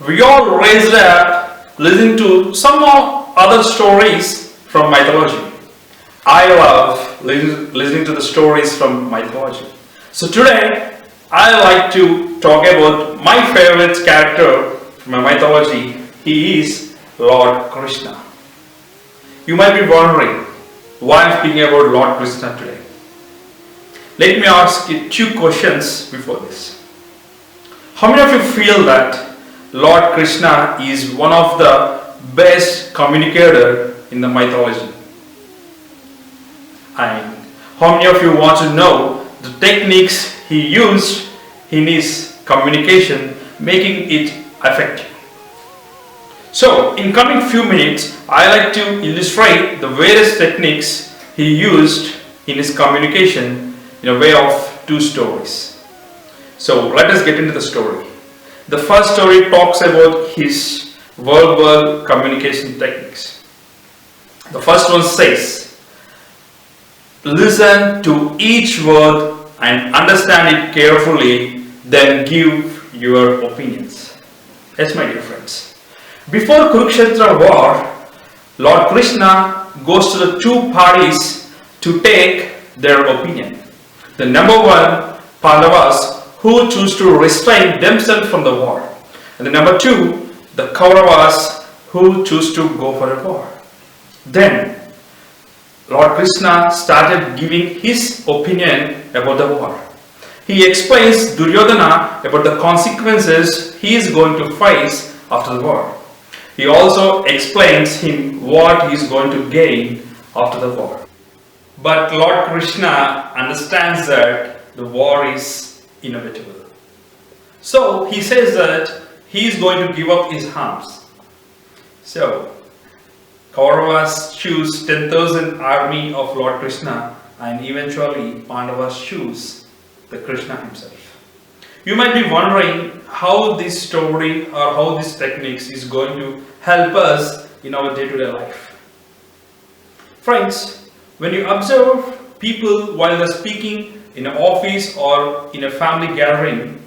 We all raised up listening to some other stories from mythology. I love listening to the stories from mythology. So today, I like to talk about my favorite character from my mythology. He is Lord Krishna. You might be wondering why I'm speaking about Lord Krishna today. Let me ask you two questions before this. How many of you feel that Lord Krishna is one of the best communicator in the mythology? And how many of you want to know the techniques he used in his communication, making it effective? So, in coming few minutes, I like to illustrate the various techniques he used in his communication in a way of two stories. So, let us get into the story. The first story talks about his verbal communication techniques. The first one says, listen to each word and understand it carefully, then give your opinions. Yes, my dear friends. Before Kurukshetra war, Lord Krishna goes to the two parties to take their opinion. The number one, Pandavas, who choose to restrain themselves from the war. And the number two, the Kauravas, who choose to go for a war. Then, Lord Krishna started giving his opinion about the war. He explains Duryodhana about the consequences he is going to face after the war. He also explains him what he is going to gain after the war. But Lord Krishna understands that the war is inevitable. So he says that he is going to give up his arms. So Kauravas choose 10,000 army of Lord Krishna, and eventually Pandavas choose the Krishna himself. You might be wondering how this story or how this techniques is going to help us in our day-to-day life. Friends, when you observe people while they're speaking in an office or in a family gathering,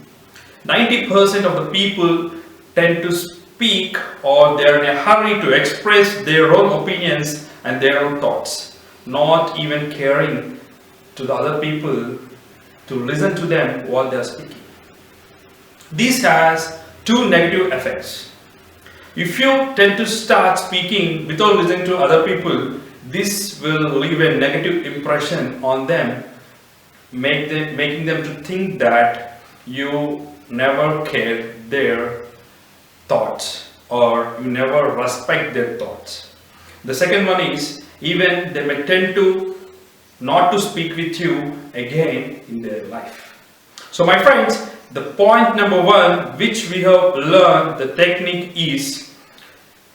90% of the people tend to speak, or they're in a hurry to express their own opinions and their own thoughts, not even caring to the other people to listen to them while they're speaking. This has two negative effects. If you tend to start speaking without listening to other people, this will leave a negative impression on them, making them to think that you never care their thoughts or you never respect their thoughts. The second one is, even they may tend to not to speak with you again in their life. So my friends, the point number one which we have learned, the technique is,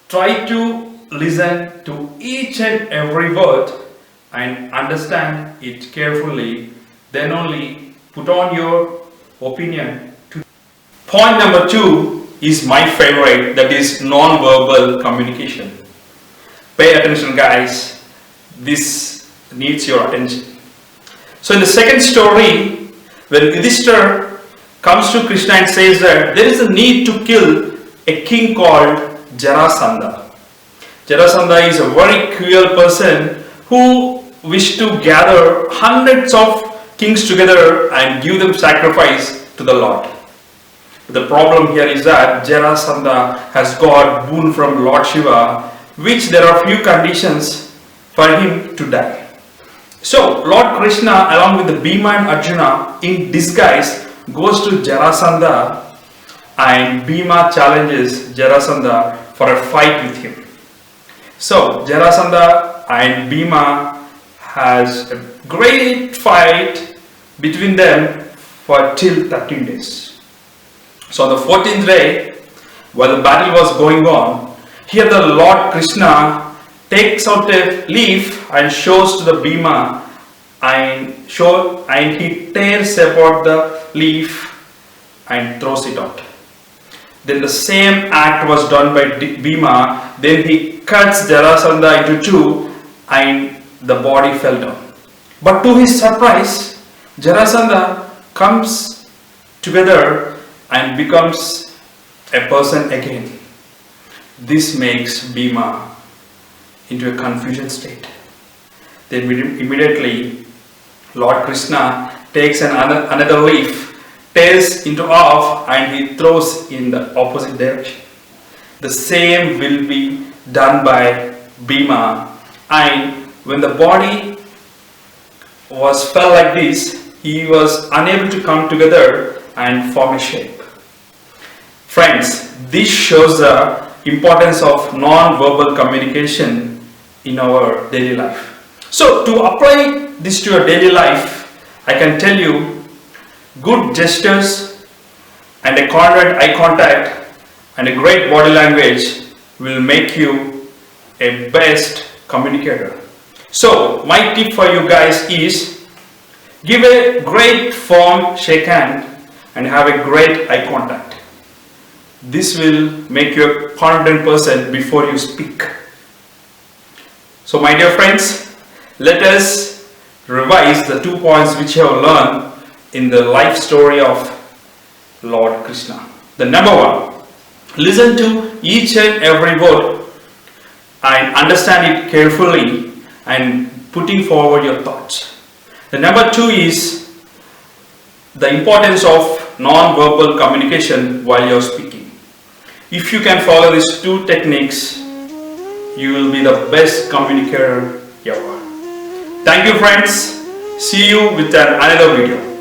try to listen to each and every word and understand it carefully, then only put on your opinion. Point number two is my favorite, that is non-verbal communication. Pay attention, guys, this needs your attention. So in the second story, when Yudhishthira comes to Krishna and says that there is a need to kill a king called Jarasandha. Jarasandha is a very cruel person who wished to gather hundreds of kings together and give them sacrifice to the Lord. The problem here is that Jarasandha has got boon from Lord Shiva, which there are few conditions for him to die. So Lord Krishna, along with the Bhima and Arjuna in disguise, goes to Jarasandha, and Bhima challenges Jarasandha for a fight with him. So Jarasandha and Bhima has a great fight between them for till 13 days. So on the 14th day, while the battle was going on, here the Lord Krishna takes out a leaf and shows to the Bhima, and he tears apart the leaf and throws it out. Then the same act was done by Bhima. Then he cuts Jarasandha into two and the body fell down. But to his surprise, Jarasandha comes together and becomes a person again. This makes Bhima into a confusion state. Then immediately Lord Krishna takes another leaf, tears into half, and he throws in the opposite direction. The same will be done by Bhima, and when the body was fell like this, he was unable to come together and form a shape. Friends, this shows the importance of non-verbal communication in our daily life. So to apply this to your daily life, I can tell you good gestures and a constant eye contact and a great body language will make you a best communicator. So my tip for you guys is give a great firm shake hand and have a great eye contact. This will make you a confident person before you speak. So my dear friends, let us revise the 2 points which you have learned in the life story of Lord Krishna. The number 1, listen to each and every word and understand it carefully and putting forward your thoughts. The number 2 is the importance of non-verbal communication while you are speaking. If you can follow these 2 techniques, you will be the best communicator ever. Thank you friends. See you with another video.